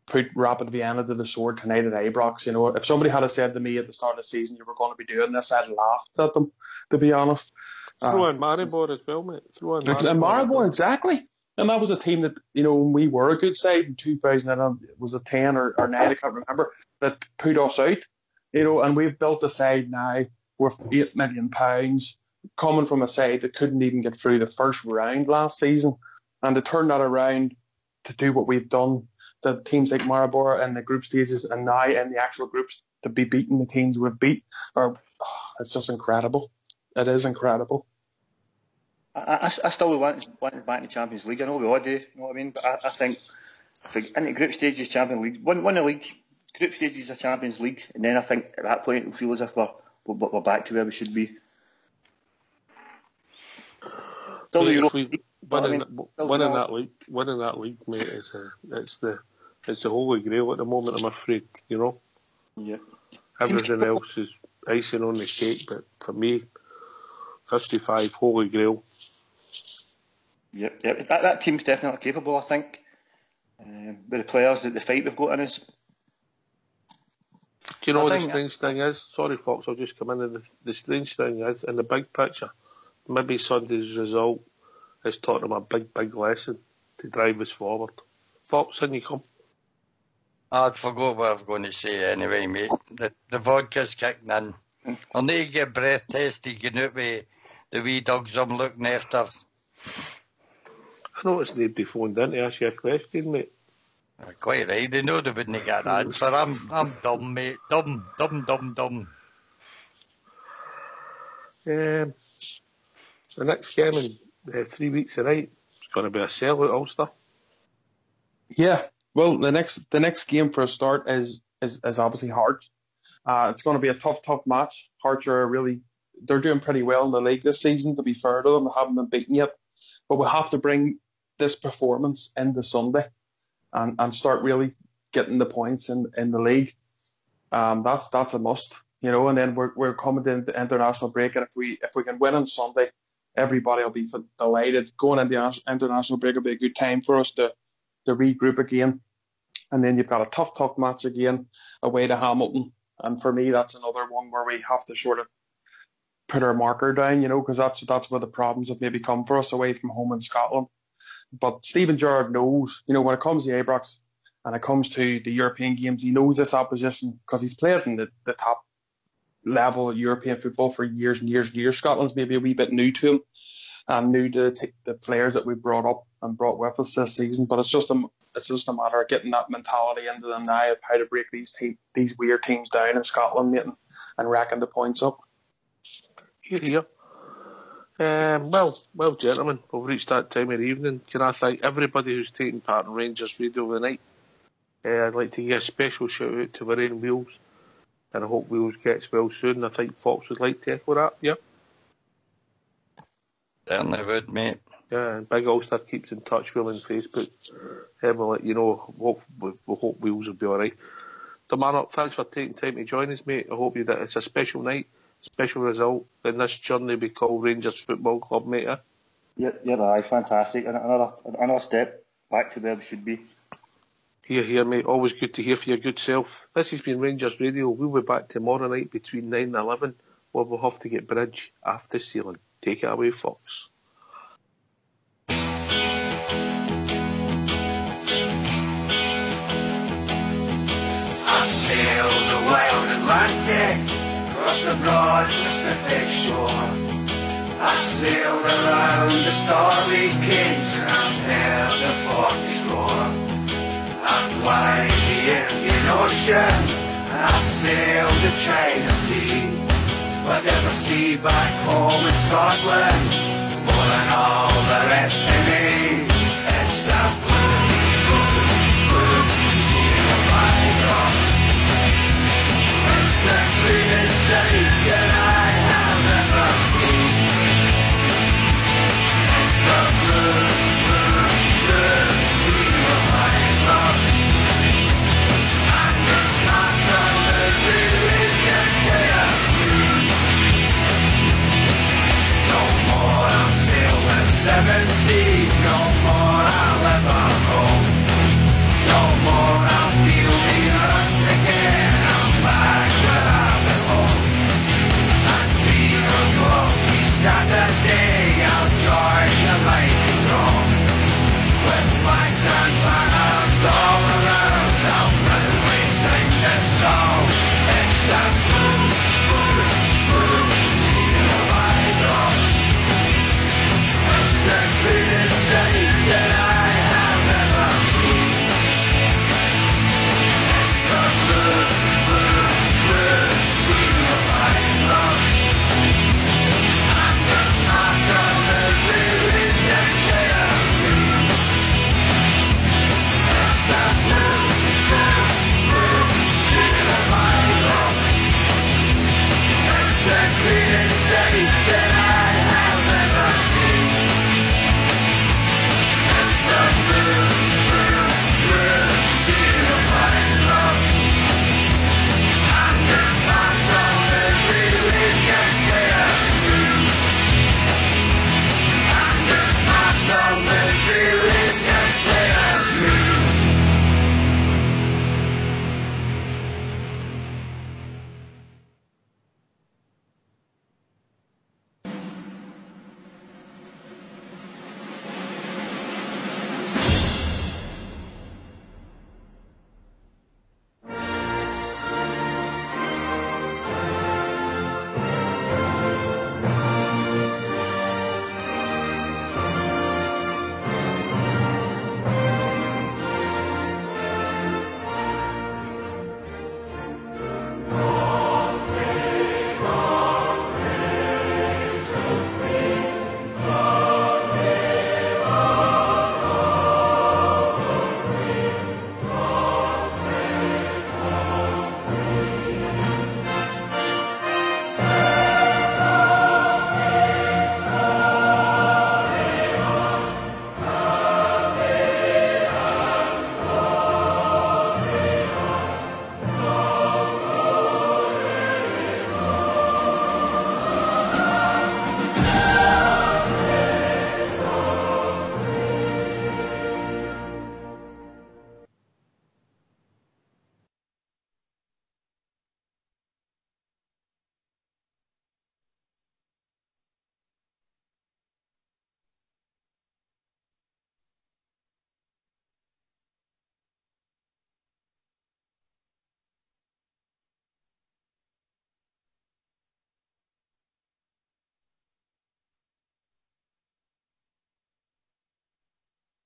put Rapid Vienna to the sword tonight at Ibrox, you know, if somebody had said to me at the start of the season you were going to be doing this, I'd laughed at them, to be honest. Throw in Maribor as well, mate. Throw in Maribor, exactly. And that was a team that, you know, when we were a good side in 2000, it was a 10 or 9, I can't remember, that put us out, you know, and we've built a side now worth £8 million, coming from a side that couldn't even get through the first round last season, and to turn that around to do what we've done, the teams like Maribor in the group stages and now in the actual groups, to be beating the teams we've beat, it's just incredible. It is incredible. I still want back in the Champions League. I know we all do, you know what I mean? But I think if we get into group stages, Champions League, win a league, group stages of Champions League, and then I think at that point we'll feel as if we're back to where we should be. Winning that league, mate, it's the holy grail at the moment, I'm afraid, you know. Yeah. Everything else is icing on the cake, but for me, 55, holy grail. Yep. That team's definitely capable, I think. With the players that the fight we've got in us. Do you know what the strange thing is? Sorry, Fox, I'll just come in. The strange thing is, in the big picture, maybe Sunday's result has taught them a big lesson to drive us forward. Fox, in you come. I'd forgot what I was going to say anyway, mate. The vodka's kicking in. I'll need to get breath tested, getting out with the wee dogs I'm looking after. I noticed nobody phoned in to ask you a question, mate. Quite right, they know they wouldn't get an answer. I'm dumb, mate. Dumb. The next game in 3 weeks tonight, it's going to be a sellout, Ulster. Yeah, well, the next game for a start is obviously Hearts. It's going to be a tough match. Hearts they're doing pretty well in the league this season, to be fair to them. They haven't been beaten yet. But we have to bring this performance into Sunday and start really getting the points in the league. That's a must. you know, and then we're coming to the international break, and if we can win on Sunday, everybody will be delighted. Going into the international break will be a good time for us to regroup again, and then you've got a tough match again away to Hamilton, and for me that's another one where we have to sort of put our marker down, you know, because that's where the problems have maybe come for us away from home in Scotland. But Stephen Gerrard knows, you know, when it comes to Ibrox and it comes to the European games, he knows this opposition because he's played in the top level of European football for years and years and years. Scotland's maybe a wee bit new to him and new to the players that we brought up and brought with us this season. But it's just a matter of getting that mentality into them now of how to break these weird teams down in Scotland, mate, and racking the points up. Here. Well, gentlemen, we've reached that time of the evening. Can I thank everybody who's taken part in Rangers Radio tonight? I'd like to give a special shout out to Lorraine Wheels, and I hope Wheels gets well soon. I think Fox would like to echo that, yeah? Certainly would, mate. Yeah, and Big Ulster keeps in touch with him on Facebook. We'll let you know. We hope Wheels will be alright. Damarnock, thanks for taking time to join us, mate. I hope it's a special night. Special result in this journey we call Rangers Football Club, mate. Yeah, fantastic. Another step back to where we should be. Here, mate. Always good to hear from your good self. This has been Rangers Radio. We'll be back tomorrow night between 9 and 11, where we'll have to get Bridge after ceiling. Take it away, Fox. I sailed the wild Atlantic across the broad Pacific shore. I sailed around the stormy capes and I've heard the forties roar. I've climbed the Indian Ocean and I've sailed the China Sea. But there's a sea back home in Scotland more than all the rest of me.